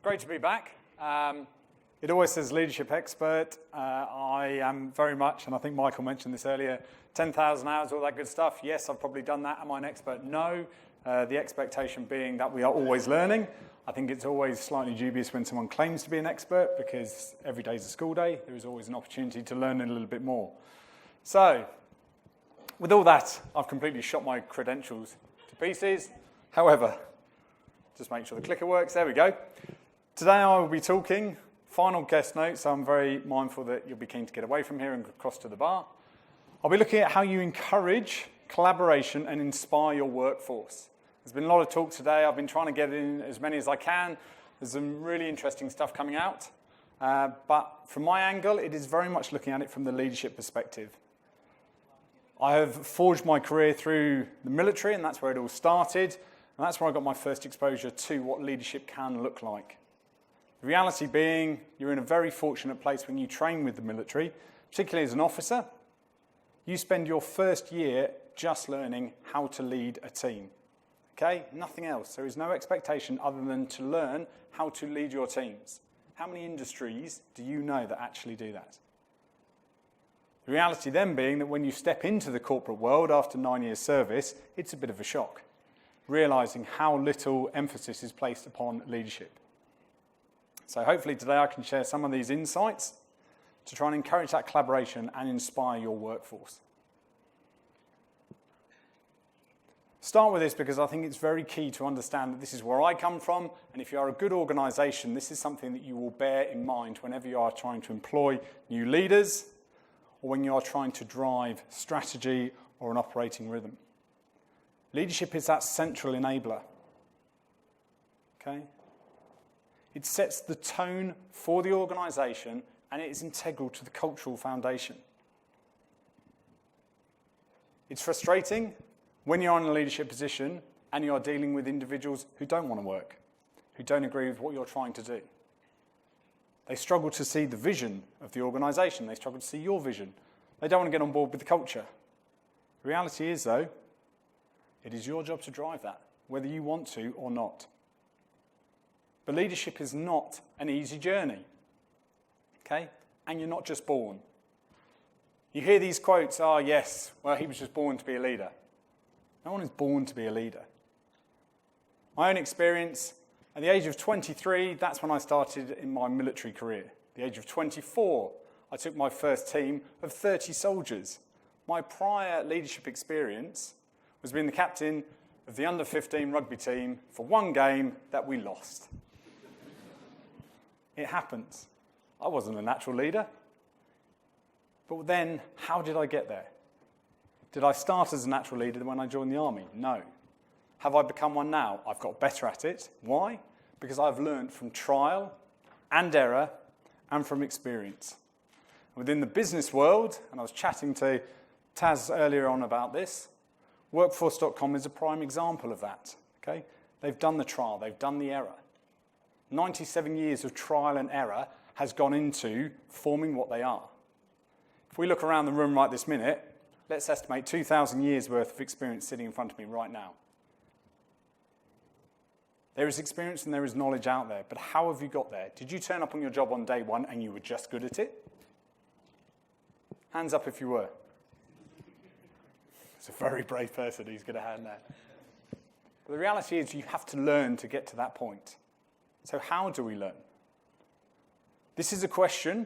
Great to be back. It always says leadership expert. I am very much, and I think Michael mentioned this earlier, 10,000 hours, all that good stuff. Yes, I've probably done that. Am I an expert? No. The expectation being that we are always learning. I think it's always slightly dubious when someone claims to be an expert because every day is a school day. There is always an opportunity to learn a little bit more. So, with all that, I've completely shot my credentials to pieces. However, just make sure the clicker works. There we go. Today I will be talking, final guest notes, so I'm very mindful that you'll be keen to get away from here and across to the bar. I'll be looking at how you encourage collaboration and inspire your workforce. There's been a lot of talk today. I've been trying to get in as many as I can. There's some really interesting stuff coming out. But from my angle, it is very much looking at it from the leadership perspective. I have forged my career through the military, and that's where it all started. And that's where I got my first exposure to what leadership can look like. The reality being, you're in a very fortunate place when you train with the military, particularly as an officer. You spend your first year just learning how to lead a team. Okay? Nothing else. There is no expectation other than to learn how to lead your teams. How many industries do you know that actually do that? The reality then being that when you step into the corporate world after 9 years service, it's a bit of a shock, realizing how little emphasis is placed upon leadership. So hopefully today I can share some of these insights to try and encourage that collaboration and inspire your workforce. Start with this because I think it's very key to understand that this is where I come from, and if you are a good organisation, this is something that you will bear in mind whenever you are trying to employ new leaders or when you are trying to drive strategy or an operating rhythm. Leadership is that central enabler. Okay? It sets the tone for the organisation and it is integral to the cultural foundation. It's frustrating when you're in a leadership position and you are dealing with individuals who don't want to work, who don't agree with what you're trying to do. They struggle to see the vision of the organisation. They struggle to see your vision. They don't want to get on board with the culture. The reality is, though, it is your job to drive that, whether you want to or not. But leadership is not an easy journey, okay? And you're not just born. You hear these quotes, oh yes, well he was just born to be a leader. No one is born to be a leader. My own experience, at the age of 23, that's when I started in my military career. At the age of 24, I took my first team of 30 soldiers. My prior leadership experience was being the captain of the under-15 rugby team for one game that we lost. It happens. I wasn't a natural leader. But then, how did I get there? Did I start as a natural leader when I joined the army? No. Have I become one now? I've got better at it. Why? Because I've learned from trial and error and from experience. Within the business world, and I was chatting to Taz earlier on about this, Workforce.com is a prime example of that. Okay? They've done the trial, they've done the error. 97 years of trial and error has gone into forming what they are. If we look around the room right this minute, let's estimate 2,000 years worth of experience sitting in front of me right now. There is experience and there is knowledge out there, but how have you got there? Did you turn up on your job on day one and you were just good at it? Hands up if you were. It's a very brave person who's got a hand there. But the reality is you have to learn to get to that point. So how do we learn? This is a question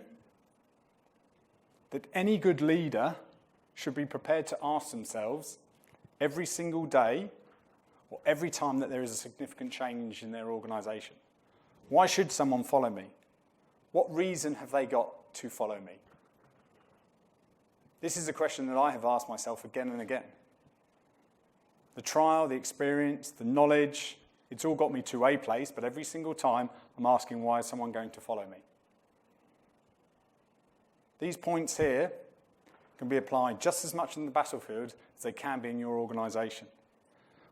that any good leader should be prepared to ask themselves every single day or every time that there is a significant change in their organisation. Why should someone follow me? What reason have they got to follow me? This is a question that I have asked myself again and again. The trial, the experience, the knowledge, it's all got me to a place, but every single time I'm asking, why is someone going to follow me? These points here can be applied just as much in the battlefield as they can be in your organisation.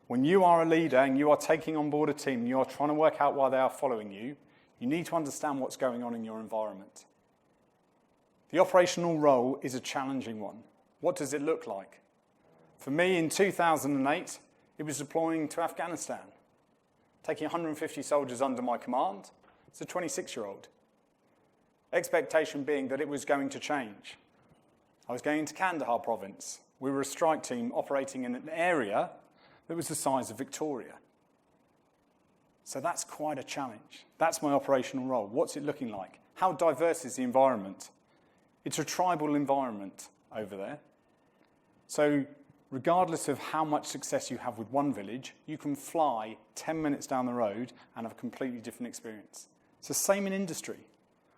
When you are a leader and you are taking on board a team, you are trying to work out why they are following you, you need to understand what's going on in your environment. The operational role is a challenging one. What does it look like? For me, in 2008, it was deploying to Afghanistan, taking 150 soldiers under my command, It's a 26-year-old. Expectation being that it was going to change. I was going to Kandahar province. We were a strike team operating in an area that was the size of Victoria. So that's quite a challenge. That's my operational role. What's it looking like? How diverse is the environment? It's a tribal environment over there. So regardless of how much success you have with one village, you can fly 10 minutes down the road and have a completely different experience. It's the same in industry.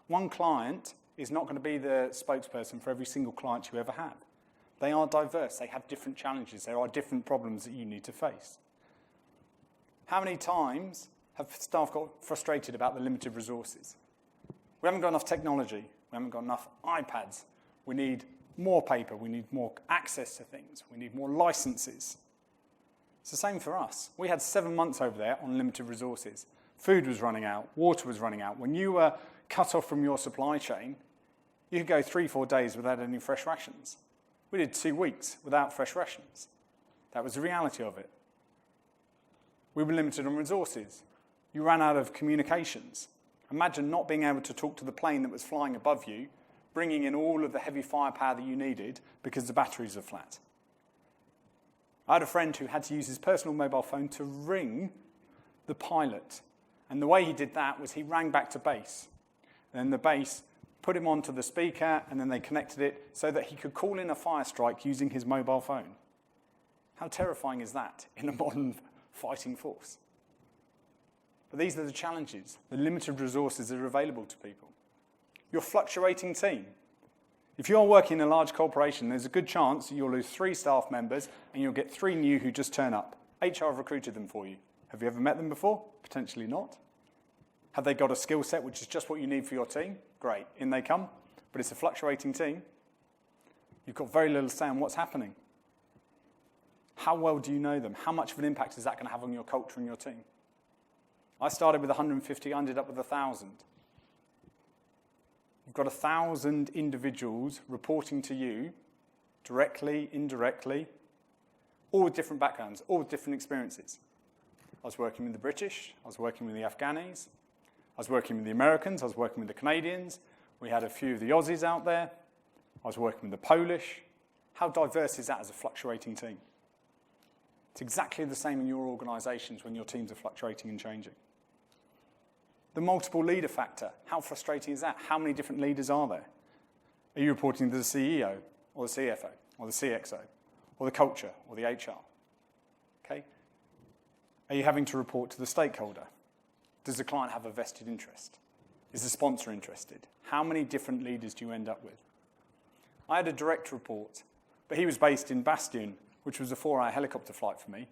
One client is not going to be the spokesperson for every single client you ever have. They are diverse. They have different challenges. There are different problems that you need to face. How many times have staff got frustrated about the limited resources? We haven't got enough technology. We haven't got enough iPads. We need more paper. We need more access to things. We need more licenses. It's the same for us. We had 7 months over there on limited resources. Food was running out. Water was running out. When you were cut off from your supply chain, you could go 3-4 days without any fresh rations. We did 2 weeks without fresh rations. That was the reality of it. We were limited on resources. You ran out of communications. Imagine not being able to talk to the plane that was flying above you, bringing in all of the heavy firepower that you needed because the batteries are flat. I had a friend who had to use his personal mobile phone to ring the pilot. And the way he did that was he rang back to base. Then the base put him onto the speaker, and then they connected it so that he could call in a fire strike using his mobile phone. How terrifying is that in a modern fighting force? But these are the challenges, the limited resources that are available to people. Your fluctuating team. If you're working in a large corporation, there's a good chance that you'll lose 3 staff members and you'll get 3 new who just turn up. HR have recruited them for you. Have you ever met them before? Potentially not. Have they got a skill set which is just what you need for your team? Great, in they come. But it's a fluctuating team. You've got very little say on what's happening. How well do you know them? How much of an impact is that going to have on your culture and your team? I started with 150, I ended up with 1,000. You've got 1,000 individuals reporting to you, directly, indirectly, all with different backgrounds, all with different experiences. I was working with the British, I was working with the Afghanis, I was working with the Americans, I was working with the Canadians, we had a few of the Aussies out there, I was working with the Polish. How diverse is that as a fluctuating team? It's exactly the same in your organisations when your teams are fluctuating and changing. The multiple leader factor, how frustrating is that? How many different leaders are there? Are you reporting to the CEO or the CFO or the CXO or the culture or the HR? Okay. Are you having to report to the stakeholder? Does the client have a vested interest? Is the sponsor interested? How many different leaders do you end up with? I had a direct report, but he was based in Bastion, which was a 4-hour helicopter flight for me.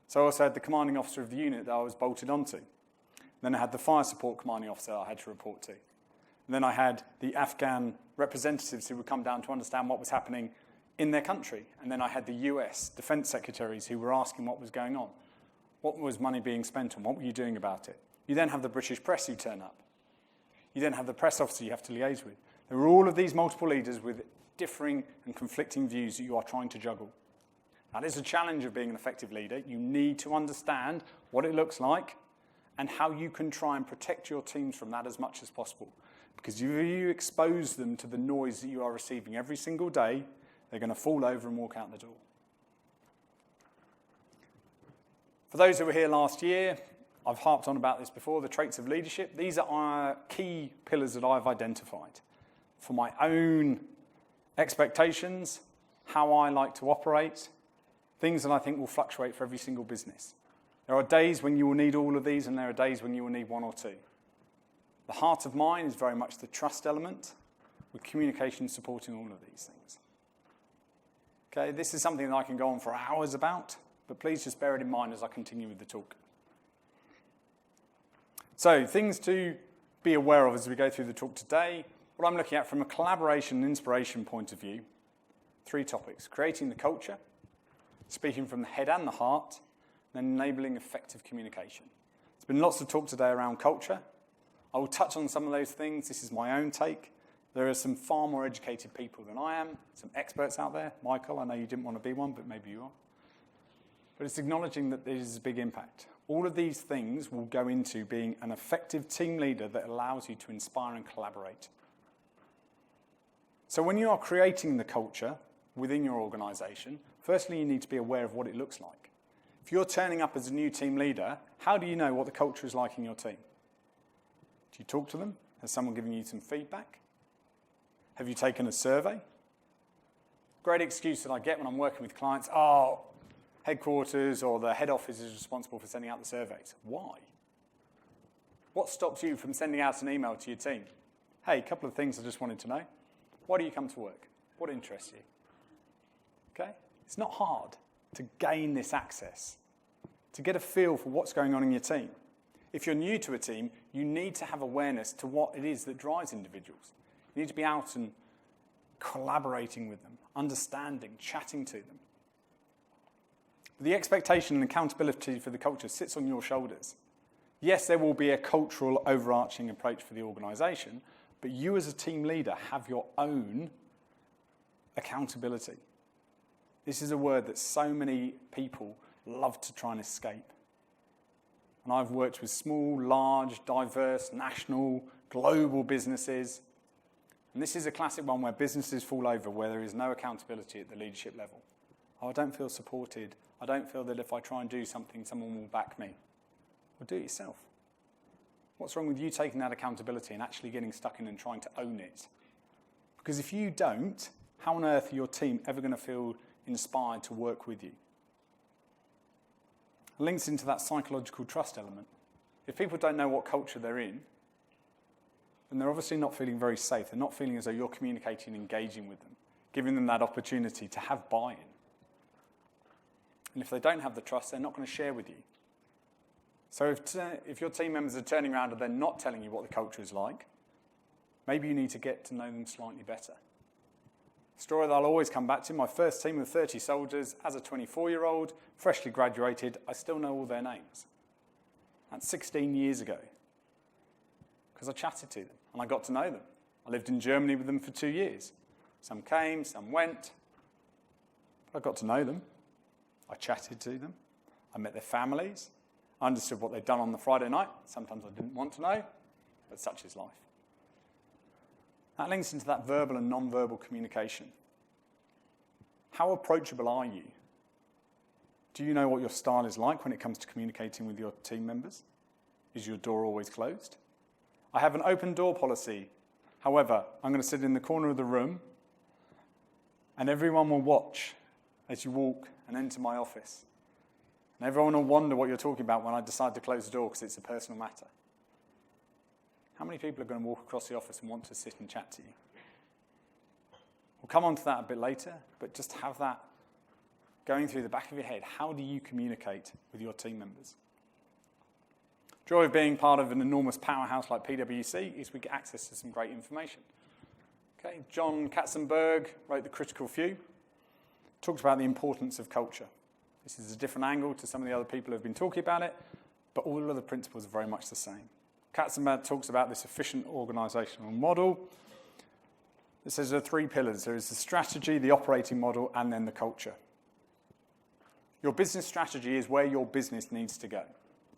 So I also had the commanding officer of the unit that I was bolted onto. Then I had the fire support commanding officer I had to report to. And then I had the Afghan representatives who would come down to understand what was happening in their country. And then I had the US defense secretaries who were asking what was going on. What was money being spent on? What were you doing about it? You then have the British press who turn up. You then have the press officer you have to liaise with. There are all of these multiple leaders with differing and conflicting views that you are trying to juggle. That is a challenge of being an effective leader. You need to understand what it looks like and how you can try and protect your teams from that as much as possible. Because if you expose them to the noise that you are receiving every single day, they're going to fall over and walk out the door. For those who were here last year, I've harped on about this before, the traits of leadership. These are our key pillars that I've identified for my own expectations, how I like to operate, things that I think will fluctuate for every single business. There are days when you will need all of these, and there are days when you will need 1 or 2. The heart of mine is very much the trust element, with communication supporting all of these things. Okay, this is something that I can go on for hours about, but please just bear it in mind as I continue with the talk. So, things to be aware of as we go through the talk today. What I'm looking at from a collaboration and inspiration point of view, 3 topics. Creating the culture, speaking from the head and the heart, and enabling effective communication. There's been lots of talk today around culture. I will touch on some of those things. This is my own take. There are some far more educated people than I am, some experts out there. Michael, I know you didn't want to be one, but maybe you are. But it's acknowledging that there is a big impact. All of these things will go into being an effective team leader that allows you to inspire and collaborate. So when you are creating the culture within your organisation, firstly, you need to be aware of what it looks like. If you're turning up as a new team leader, how do you know what the culture is like in your team? Do you talk to them? Has someone given you some feedback? Have you taken a survey? Great excuse that I get when I'm working with clients, headquarters or the head office is responsible for sending out the surveys. Why? What stops you from sending out an email to your team? Hey, a couple of things I just wanted to know. Why do you come to work? What interests you? Okay? It's not hard to gain this access, to get a feel for what's going on in your team. If you're new to a team, you need to have awareness to what it is that drives individuals. You need to be out and collaborating with them, understanding, chatting to them. The expectation and accountability for the culture sits on your shoulders. Yes, there will be a cultural overarching approach for the organisation, but you as a team leader have your own accountability. This is a word that so many people love to try and escape. And I've worked with small, large, diverse, national, global businesses. And this is a classic one where businesses fall over, where there is no accountability at the leadership level. I don't feel supported. I don't feel that if I try and do something, someone will back me. Well, do it yourself. What's wrong with you taking that accountability and actually getting stuck in and trying to own it? Because if you don't, how on earth are your team ever going to feel inspired to work with you? It links into that psychological trust element. If people don't know what culture they're in, then they're obviously not feeling very safe. They're not feeling as though you're communicating and engaging with them, giving them that opportunity to have buy-in. And if they don't have the trust, they're not going to share with you. So if your team members are turning around and they're not telling you what the culture is like, maybe you need to get to know them slightly better. Story that I'll always come back to, my first team of 30 soldiers, as a 24-year-old, freshly graduated, I still know all their names. That's 16 years ago. Because I chatted to them and I got to know them. I lived in Germany with them for 2 years. Some came, some went. But I got to know them. I chatted to them. I met their families. I understood what they'd done on the Friday night. Sometimes I didn't want to know, but such is life. That links into that verbal and non-verbal communication. How approachable are you? Do you know what your style is like when it comes to communicating with your team members? Is your door always closed? I have an open door policy. However, I'm going to sit in the corner of the room and everyone will watch as you walk and enter my office. And everyone will wonder what you're talking about when I decide to close the door because it's a personal matter. How many people are going to walk across the office and want to sit and chat to you? We'll come on to that a bit later, but just have that going through the back of your head. How do you communicate with your team members? Joy of being part of an enormous powerhouse like PwC is we get access to some great information. Okay, John Katzenberg wrote The Critical Few, talks about the importance of culture. This is a different angle to some of the other people who have been talking about it, but all of the principles are very much the same. Katzenberg talks about this efficient organisational model. It says there are 3 pillars. There is the strategy, the operating model, and then the culture. Your business strategy is where your business needs to go.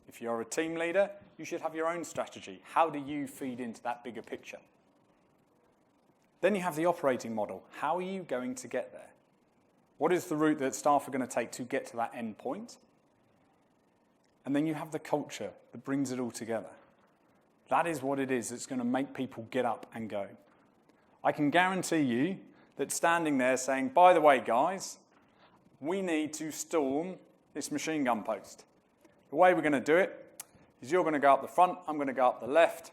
If you're a team leader, you should have your own strategy. How do you feed into that bigger picture? Then you have the operating model. How are you going to get there? What is the route that staff are going to take to get to that end point? And then you have the culture that brings it all together. That is what it is that's going to make people get up and go. I can guarantee you that standing there saying, by the way, guys, we need to storm this machine gun post. The way we're going to do it is you're going to go up the front, I'm going to go up the left,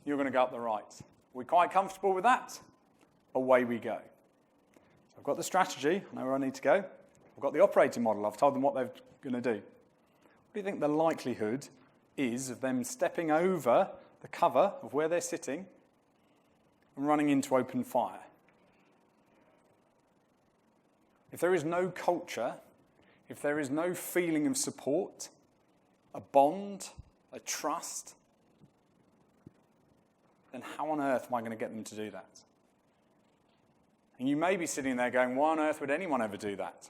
you're going to go up the right. We're quite comfortable with that? Away we go. I've got the strategy, I know where I need to go. I've got the operating model, I've told them what they're going to do. What do you think the likelihood is of them stepping over the cover of where they're sitting and running into open fire? If there is no culture, if there is no feeling of support, a bond, a trust, then how on earth am I going to get them to do that? And you may be sitting there going, why on earth would anyone ever do that?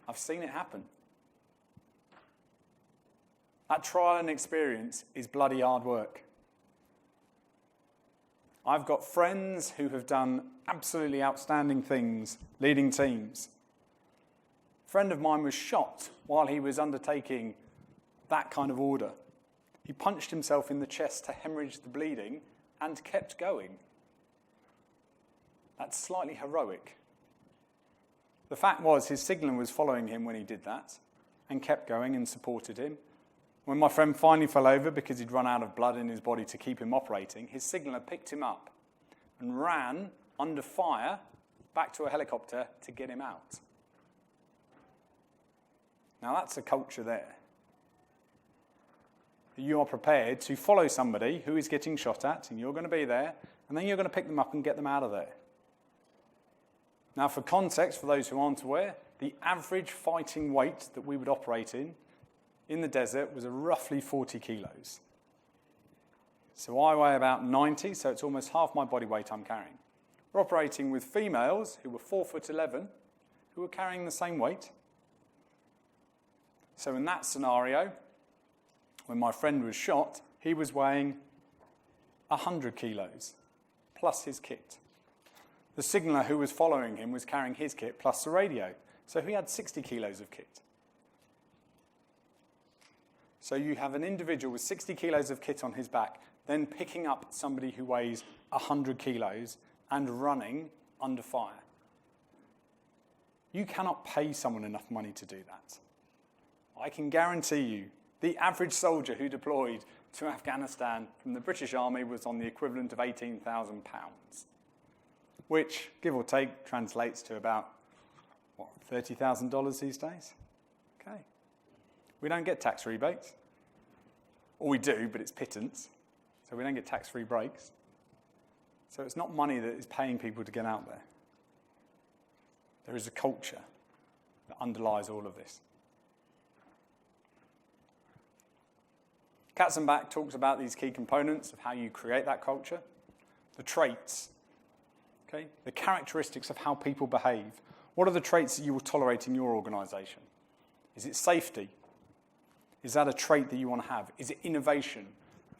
I've seen it happen. That trial and experience is bloody hard work. I've got friends who have done absolutely outstanding things leading teams. A friend of mine was shot while he was undertaking that kind of order. He punched himself in the chest to hemorrhage the bleeding and kept going. That's slightly heroic. The fact was his signaller was following him when he did that and kept going and supported him. When my friend finally fell over because he'd run out of blood in his body to keep him operating, his signaller picked him up and ran under fire back to a helicopter to get him out. Now that's a culture there. You are prepared to follow somebody who is getting shot at, and you're going to be there, and then you're going to pick them up and get them out of there. Now, for context, for those who aren't aware, the average fighting weight that we would operate in the desert was roughly 40 kilos. So I weigh about 90, so it's almost half my body weight I'm carrying. We're operating with females who were 4'11", who were carrying the same weight. So in that scenario, when my friend was shot, he was weighing 100 kilos, plus his kit. The signaller who was following him was carrying his kit plus the radio. So he had 60 kilos of kit. So you have an individual with 60 kilos of kit on his back, then picking up somebody who weighs 100 kilos and running under fire. You cannot pay someone enough money to do that. I can guarantee you, the average soldier who deployed to Afghanistan from the British Army was on the equivalent of £18,000, which, give or take, translates to about, $30,000 these days? Okay. We don't get tax rebates. Or we do, but it's pittance. So we don't get tax-free breaks. So it's not money that is paying people to get out there. There is a culture that underlies all of this. Katzenbach talks about these key components of how you create that culture, the traits, okay, the characteristics of how people behave. What are the traits that you will tolerate in your organisation? Is it safety? Is that a trait that you want to have? Is it innovation?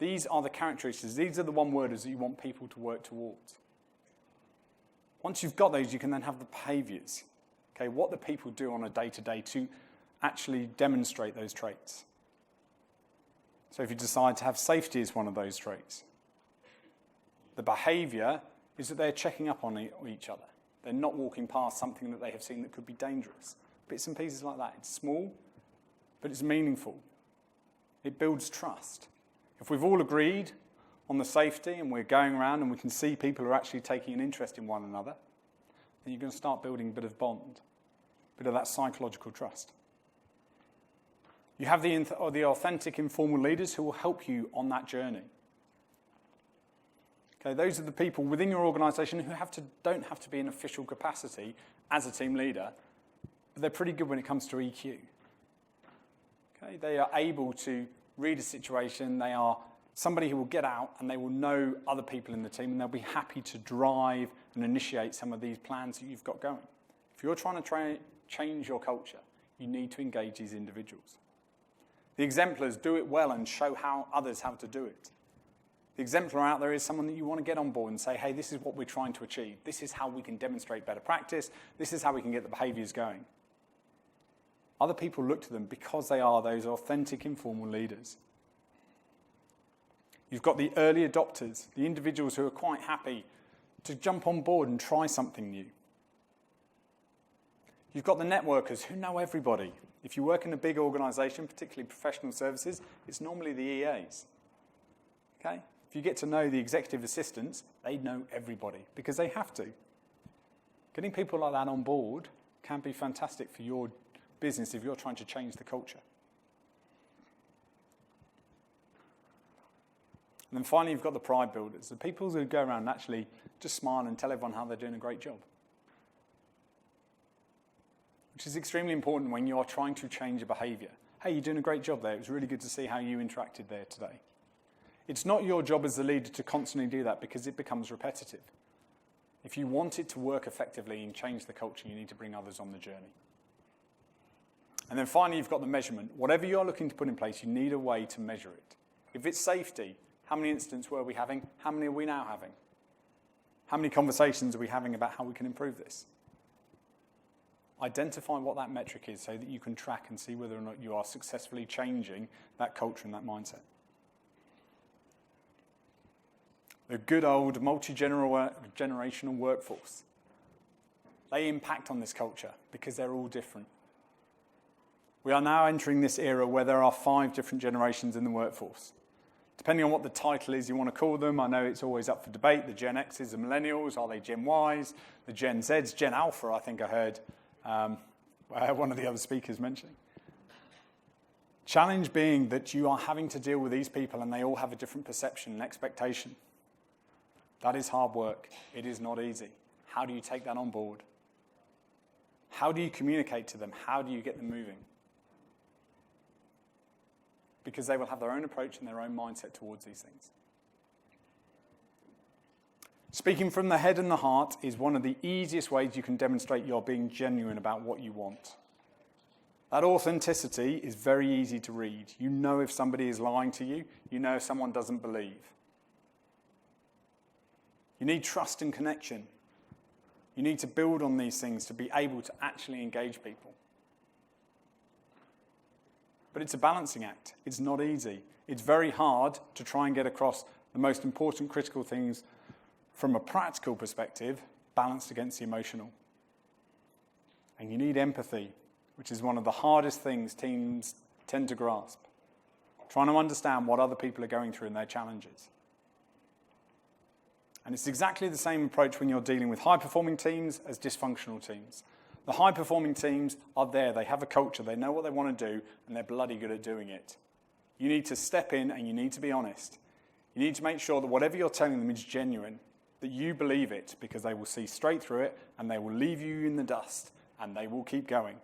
These are the characteristics. These are the one-worders that you want people to work towards. Once you've got those, you can then have the behaviours. Okay, what do people do on a day-to-day to actually demonstrate those traits? So if you decide to have safety as one of those traits, the behaviour is that they're checking up on each other. They're not walking past something that they have seen that could be dangerous. Bits and pieces like that. It's small, but it's meaningful. It builds trust. If we've all agreed on the safety and we're going around and we can see people are actually taking an interest in one another, then you're going to start building a bit of bond, a bit of that psychological trust. You have the authentic informal leaders who will help you on that journey. Okay, those are the people within your organisation who don't have to be in official capacity as a team leader, but they're pretty good when it comes to EQ. Okay, they are able to read a situation. They are somebody who will get out and they will know other people in the team and they'll be happy to drive and initiate some of these plans that you've got going. If you're trying to change your culture, you need to engage these individuals. The exemplars do it well and show how others have to do it. The exemplar out there is someone that you want to get on board and say, hey, this is what we're trying to achieve. This is how we can demonstrate better practice. This is how we can get the behaviours going. Other people look to them because they are those authentic informal leaders. You've got the early adopters, the individuals who are quite happy to jump on board and try something new. You've got the networkers who know everybody. If you work in a big organisation, particularly professional services, it's normally the EAs. Okay? If you get to know the executive assistants, they know everybody because they have to. Getting people like that on board can be fantastic for your business if you're trying to change the culture. And then finally, you've got the pride builders, the people who go around and actually just smile and tell everyone how they're doing a great job. Which is extremely important when you're trying to change a behaviour. Hey, you're doing a great job there. It was really good to see how you interacted there today. It's not your job as the leader to constantly do that because it becomes repetitive. If you want it to work effectively and change the culture, you need to bring others on the journey. And then finally, you've got the measurement. Whatever you're looking to put in place, you need a way to measure it. If it's safety, how many incidents were we having? How many are we now having? How many conversations are we having about how we can improve this? Identify what that metric is so that you can track and see whether or not you are successfully changing that culture and that mindset. The good old multi-generational workforce. They impact on this culture because they're all different. We are now entering this era where there are 5 different generations in the workforce. Depending on what the title is you want to call them, I know it's always up for debate. The Gen X's, the Millennials, are they Gen Ys? The Gen Zs, Gen Alpha, I think I heard one of the other speakers mentioning. Challenge being that you are having to deal with these people and they all have a different perception and expectation. That is hard work. It is not easy. How do you take that on board? How do you communicate to them? How do you get them moving? Because they will have their own approach and their own mindset towards these things. Speaking from the head and the heart is one of the easiest ways you can demonstrate you're being genuine about what you want. That authenticity is very easy to read. You know if somebody is lying to you. You know if someone doesn't believe. You need trust and connection. You need to build on these things to be able to actually engage people. But it's a balancing act. It's not easy. It's very hard to try and get across the most important critical things from a practical perspective, balanced against the emotional. And you need empathy, which is one of the hardest things teams tend to grasp. Trying to understand what other people are going through and their challenges. And it's exactly the same approach when you're dealing with high-performing teams as dysfunctional teams. The high-performing teams are there. They have a culture. They know what they want to do, and they're bloody good at doing it. You need to step in, and you need to be honest. You need to make sure that whatever you're telling them is genuine, that you believe it, because they will see straight through it, and they will leave you in the dust, and they will keep going.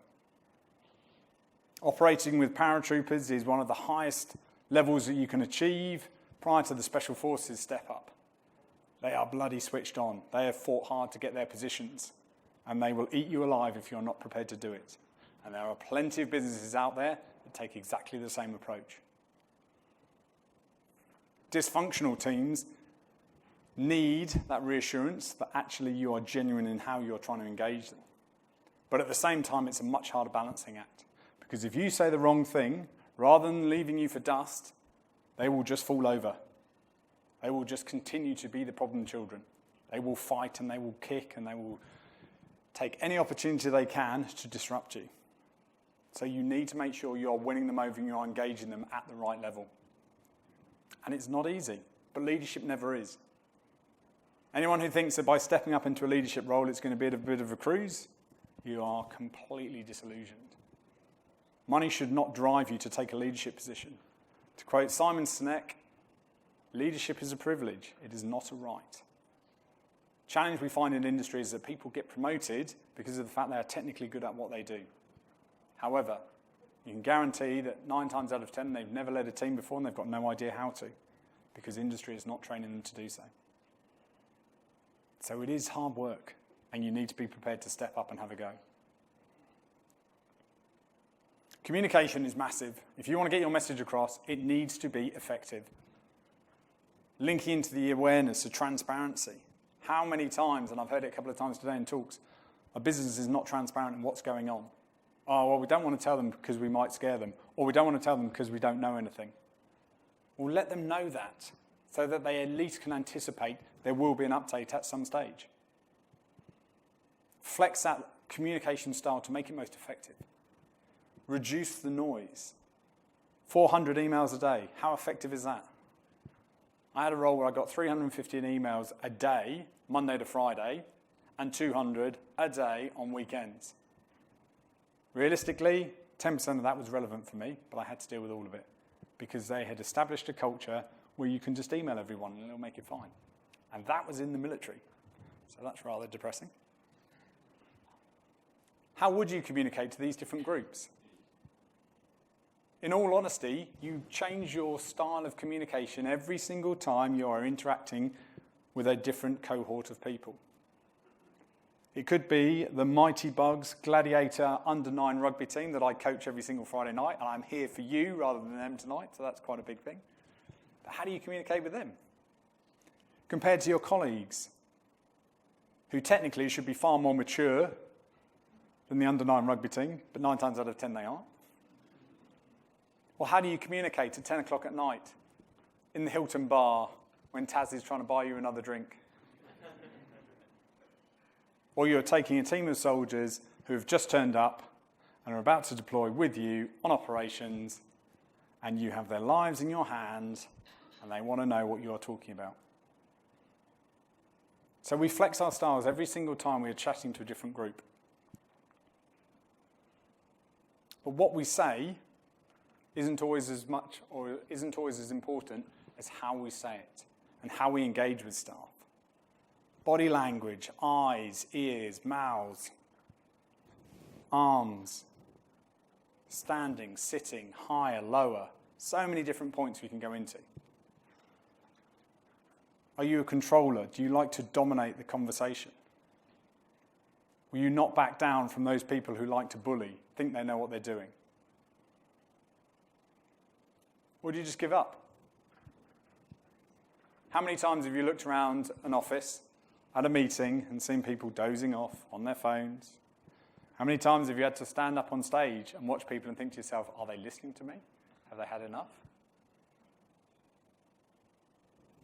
Operating with paratroopers is one of the highest levels that you can achieve prior to the Special Forces step up. They are bloody switched on. They have fought hard to get their positions, and they will eat you alive if you're not prepared to do it. And there are plenty of businesses out there that take exactly the same approach. Dysfunctional teams need that reassurance that actually you are genuine in how you're trying to engage them. But at the same time, it's a much harder balancing act. Because if you say the wrong thing, rather than leaving you for dust, they will just fall over. They will just continue to be the problem children. They will fight and they will kick and they will take any opportunity they can to disrupt you. So you need to make sure you're winning them over and you're engaging them at the right level. And it's not easy, but leadership never is. Anyone who thinks that by stepping up into a leadership role it's going to be a bit of a cruise, you are completely disillusioned. Money should not drive you to take a leadership position. To quote Simon Sinek, leadership is a privilege, it is not a right. Challenge we find in industry is that people get promoted because of the fact they are technically good at what they do. However, you can guarantee that 9 times out of 10 they've never led a team before and they've got no idea how to, because industry is not training them to do so. So it is hard work, and you need to be prepared to step up and have a go. Communication is massive. If you want to get your message across, it needs to be effective. Linking into the awareness of transparency. How many times, and I've heard it a couple of times today in talks, a business is not transparent in what's going on. Oh, well, we don't want to tell them because we might scare them, or we don't want to tell them because we don't know anything. Well, let them know that, so that they at least can anticipate there will be an update at some stage. Flex that communication style to make it most effective. Reduce the noise. 400 emails a day, how effective is that? I had a role where I got 315 emails a day, Monday to Friday, and 200 a day on weekends. Realistically, 10% of that was relevant for me, but I had to deal with all of it because they had established a culture where you can just email everyone and it'll make it fine. And that was in the military, so that's rather depressing. How would you communicate to these different groups? In all honesty, you change your style of communication every single time you are interacting with a different cohort of people. It could be the Mighty Bugs Gladiator under-9 rugby team that I coach every single Friday night, and I'm here for you rather than them tonight, so that's quite a big thing. But how do you communicate with them? Compared to your colleagues, who technically should be far more mature than the under-9 rugby team, but 9 times out of 10 they aren't. Well, how do you communicate at 10 o'clock at night in the Hilton bar when Taz is trying to buy you another drink? Or you're taking a team of soldiers who have just turned up and are about to deploy with you on operations, and you have their lives in your hands, and they want to know what you're talking about. So we flex our styles every single time we are chatting to a different group. But what we say isn't always as much or isn't always as important as how we say it and how we engage with staff. Body language, eyes, ears, mouths, arms, standing, sitting, higher, lower. So many different points we can go into. Are you a controller? Do you like to dominate the conversation? Will you not back down from those people who like to bully, think they know what they're doing? Or do you just give up? How many times have you looked around an office at a meeting and seen people dozing off on their phones? How many times have you had to stand up on stage and watch people and think to yourself, are they listening to me? Have they had enough?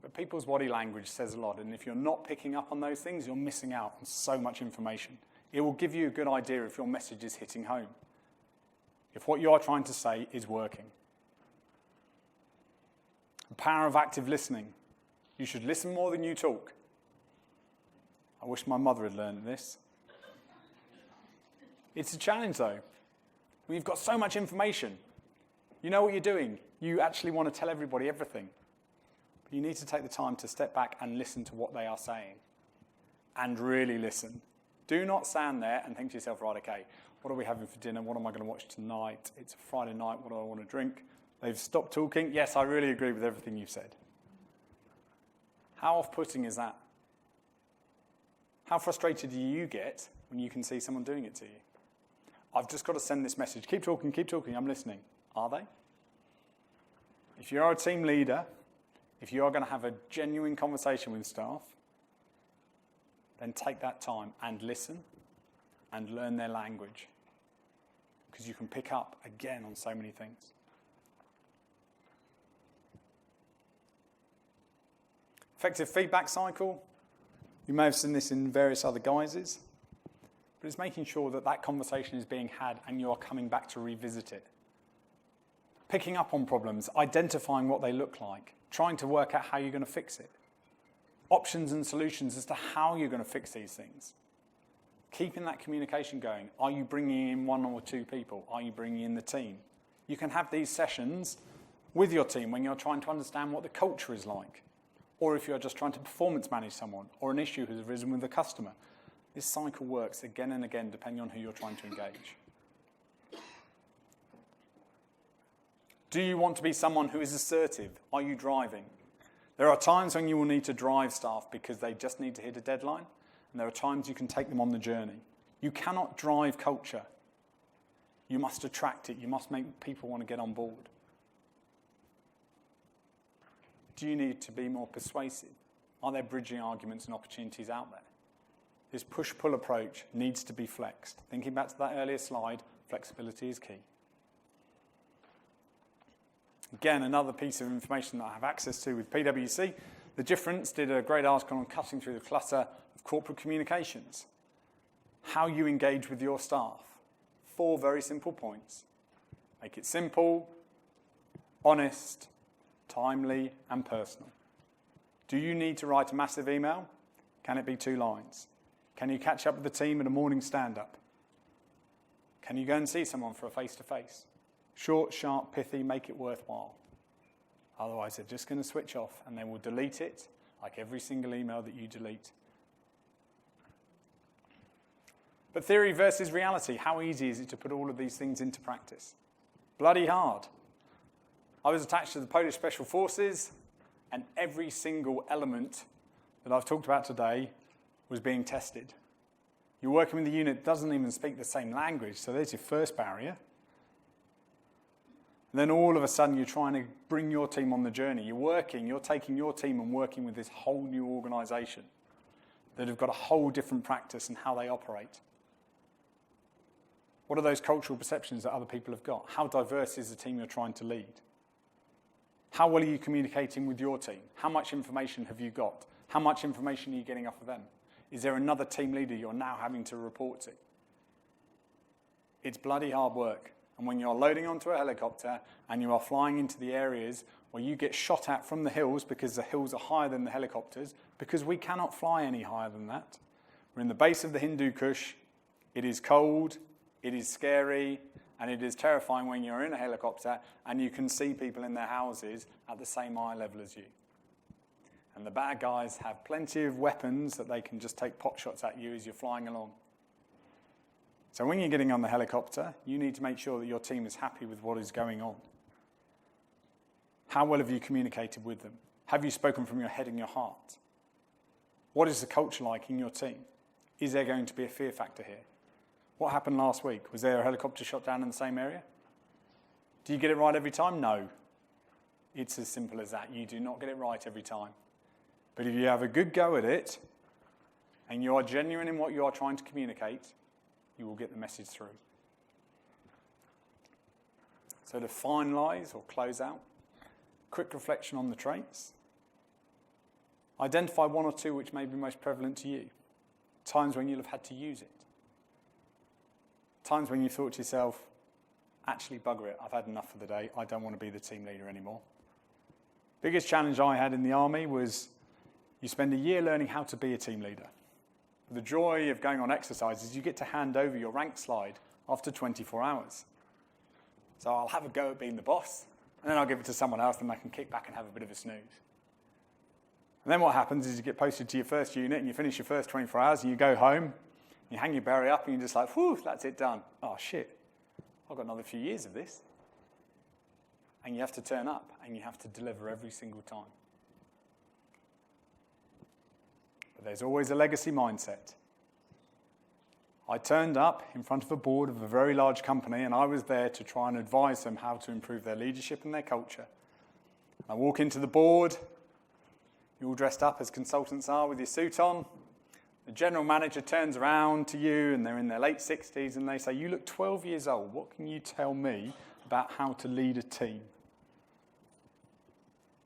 But people's body language says a lot, and if you're not picking up on those things, you're missing out on so much information. It will give you a good idea if your message is hitting home, if what you are trying to say is working. The power of active listening. You should listen more than you talk. I wish my mother had learned this. It's a challenge, though. We've got so much information. You know what you're doing. You actually want to tell everybody everything. But you need to take the time to step back and listen to what they are saying. And really listen. Do not stand there and think to yourself, right, okay, what are we having for dinner? What am I going to watch tonight? It's a Friday night. What do I want to drink? They've stopped talking. Yes, I really agree with everything you've said. How off-putting is that? How frustrated do you get when you can see someone doing it to you? I've just got to send this message. Keep talking, I'm listening. Are they? If you're a team leader, if you are going to have a genuine conversation with staff, then take that time and listen and learn their language. Because you can pick up, again, on so many things. Effective feedback cycle. You may have seen this in various other guises, but it's making sure that that conversation is being had and you are coming back to revisit it. Picking up on problems, identifying what they look like, trying to work out how you're going to fix it. Options and solutions as to how you're going to fix these things. Keeping that communication going. Are you bringing in 1 or 2 people? Are you bringing in the team? You can have these sessions with your team when you're trying to understand what the culture is like. Or if you're just trying to performance manage someone, or an issue has arisen with a customer. This cycle works again and again, depending on who you're trying to engage. Do you want to be someone who is assertive? Are you driving? There are times when you will need to drive staff because they just need to hit a deadline, and there are times you can take them on the journey. You cannot drive culture. You must attract it. You must make people want to get on board. Do you need to be more persuasive? Are there bridging arguments and opportunities out there? This push-pull approach needs to be flexed. Thinking back to that earlier slide, flexibility is key. Again, another piece of information that I have access to with PwC. The Difference did a great article on cutting through the clutter of corporate communications. How you engage with your staff. 4 very simple points. Make it simple, honest, timely, and personal. Do you need to write a massive email? Can it be 2 lines? Can you catch up with the team at a morning stand-up? Can you go and see someone for a face-to-face? Short, sharp, pithy, make it worthwhile. Otherwise, they're just going to switch off and they will delete it like every single email that you delete. But theory versus reality, how easy is it to put all of these things into practice? Bloody hard. I was attached to the Polish Special Forces, and every single element that I've talked about today was being tested. You're working with a unit that doesn't even speak the same language, so there's your first barrier. And then all of a sudden, you're trying to bring your team on the journey. You're taking your team and working with this whole new organisation that have got a whole different practice in how they operate. What are those cultural perceptions that other people have got? How diverse is the team you're trying to lead? How well are you communicating with your team? How much information have you got? How much information are you getting off of them? Is there another team leader you're now having to report to? It's bloody hard work. And when you're loading onto a helicopter and you are flying into the areas where you get shot at from the hills because the hills are higher than the helicopters, because we cannot fly any higher than that. We're in the base of the Hindu Kush. It is cold, it is scary, and it is terrifying when you're in a helicopter and you can see people in their houses at the same eye level as you. And the bad guys have plenty of weapons that they can just take pot shots at you as you're flying along. So when you're getting on the helicopter, you need to make sure that your team is happy with what is going on. How well have you communicated with them? Have you spoken from your head and your heart? What is the culture like in your team? Is there going to be a fear factor here? What happened last week? Was there a helicopter shot down in the same area? Do you get it right every time? No. It's as simple as that. You do not get it right every time. But if you have a good go at it, and you are genuine in what you are trying to communicate, you will get the message through. So to finalise or close out, quick reflection on the traits. Identify one or two which may be most prevalent to you. Times when you'll have had to use it. Times when you thought to yourself, actually bugger it, I've had enough for the day, I don't want to be the team leader anymore. Biggest challenge I had in the army was you spend a year learning how to be a team leader. The joy of going on exercises, you get to hand over your rank slide after 24 hours. So I'll have a go at being the boss, and then I'll give it to someone else, and I can kick back and have a bit of a snooze. And then what happens is you get posted to your first unit, and you finish your first 24 hours, and you go home, you hang your berry up, and you're just like, whew, that's it done. Oh, shit, I've got another few years of this. And you have to turn up, and you have to deliver every single time. But there's always a legacy mindset. I turned up in front of a board of a very large company, and I was there to try and advise them how to improve their leadership and their culture. I walk into the board, you're all dressed up as consultants are with your suit on. The general manager turns around to you, and they're in their late 60s, and they say, you look 12 years old. What can you tell me about how to lead a team?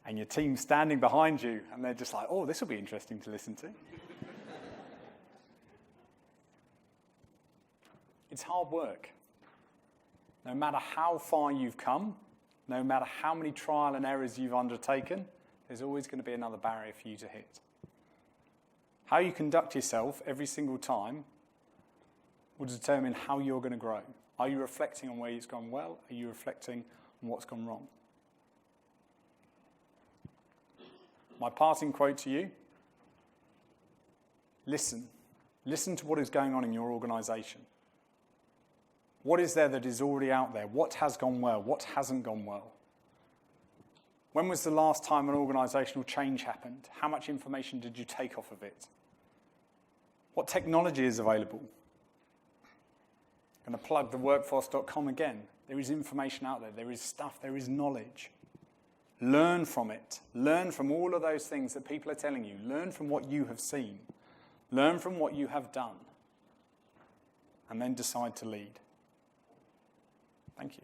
And your team's standing behind you, and they're just like, oh, this will be interesting to listen to. It's hard work. No matter how far you've come, no matter how many trial and errors you've undertaken, there's always going to be another barrier for you to hit. How you conduct yourself every single time will determine how you're going to grow. Are you reflecting on where it's gone well? Are you reflecting on what's gone wrong? My parting quote to you, listen. Listen to what is going on in your organisation. What is there that is already out there? What has gone well? What hasn't gone well? When was the last time an organisational change happened? How much information did you take off of it? What technology is available? I'm going to plug the workforce.com again. There is information out there. There is stuff. There is knowledge. Learn from it. Learn from all of those things that people are telling you. Learn from what you have seen. Learn from what you have done. And then decide to lead. Thank you.